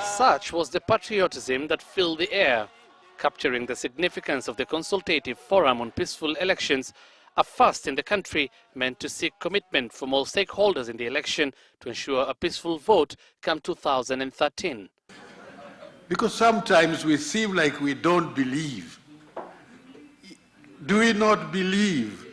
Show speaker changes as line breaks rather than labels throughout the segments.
Such was the patriotism that filled the air, capturing the significance of the Consultative Forum on Peaceful Elections, a first in the country meant to seek commitment from all stakeholders in the election to ensure a peaceful vote come 2013.
Because sometimes we seem like we don't believe. Do we not believe?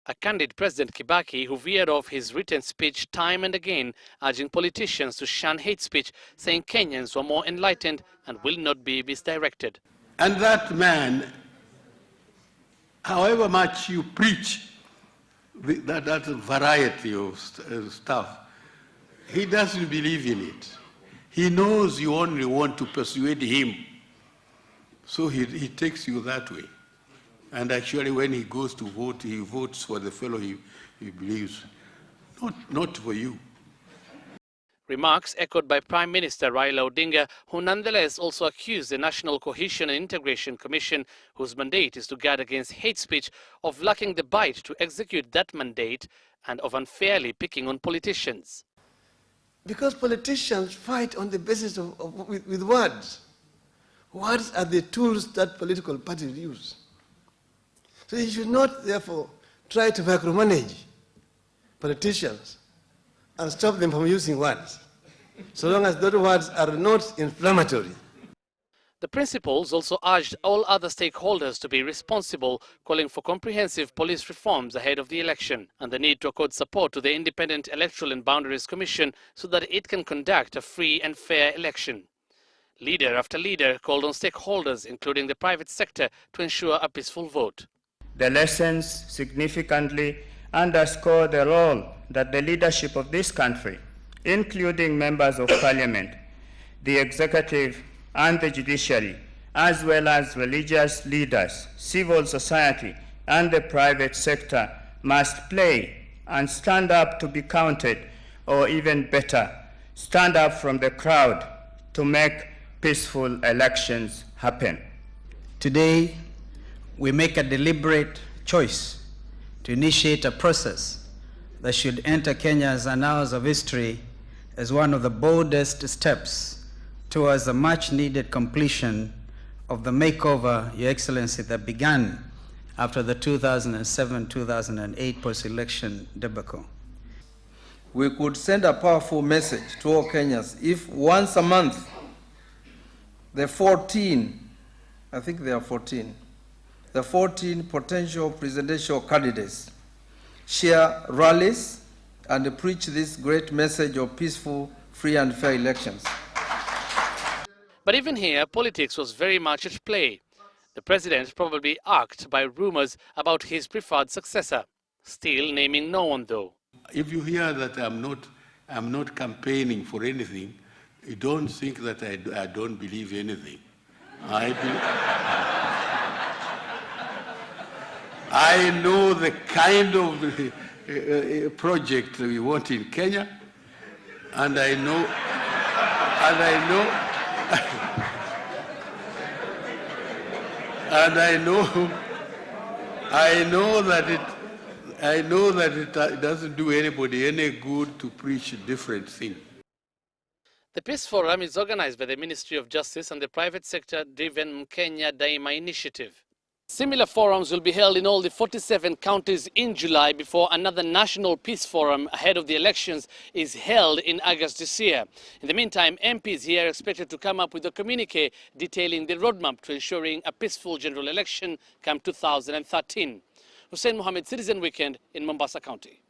A candid President Kibaki who veered off his written speech time and again, urging politicians to shun hate speech, saying Kenyans were more enlightened and will not be misdirected.
And that man, however much you preach that variety of stuff, he doesn't believe in it. He knows you only want to persuade him. So he takes you that way. And actually when he goes to vote, he votes for the fellow he believes, not for you.
Remarks echoed by Prime Minister Raila Odinga, who nonetheless also accused the National Cohesion and Integration Commission, whose mandate is to guard against hate speech, of lacking the bite to execute that mandate and of unfairly picking on politicians.
Because politicians fight on the basis with words. Words are the tools that political parties use. So you should not, therefore, try to micromanage politicians and stop them from using words, so long as those words are not inflammatory.
The principals also urged all other stakeholders to be responsible, calling for comprehensive police reforms ahead of the election and the need to accord support to the Independent Electoral and Boundaries Commission so that it can conduct a free and fair election. Leader after leader called on stakeholders, including the private sector, to ensure a peaceful vote.
The lessons significantly underscore the role that the leadership of this country, including members of parliament, the executive and the judiciary, as well as religious leaders, civil society, and the private sector must play and stand up to be counted, or even better, stand up from the crowd to make peaceful elections happen.
Today, we make a deliberate choice to initiate a process that should enter Kenya's annals of history as one of the boldest steps towards the much-needed completion of the makeover, Your Excellency, that began after the 2007-2008 post-election debacle.
We could send a powerful message to all Kenyans if once a month the 14, I think there are 14, the 14 potential presidential candidates share rallies and preach this great message of peaceful, free and fair elections.
But even here, politics was very much at play. The president probably irked by rumors about his preferred successor, still naming no one though.
If you hear that I'm not campaigning for anything, you don't think that I don't believe anything. I know the kind of project we want in Kenya, and I know that it doesn't do anybody any good to preach a different thing.
The Peace Forum is organized by the Ministry of Justice and the private sector-driven Kenya Daima initiative. Similar forums will be held in all the 47 counties in July before another national peace forum ahead of the elections is held in August this year. In the meantime, MPs here are expected to come up with a communique detailing the roadmap to ensuring a peaceful general election come 2013. Hussein Mohamed, Citizen Weekend in Mombasa County.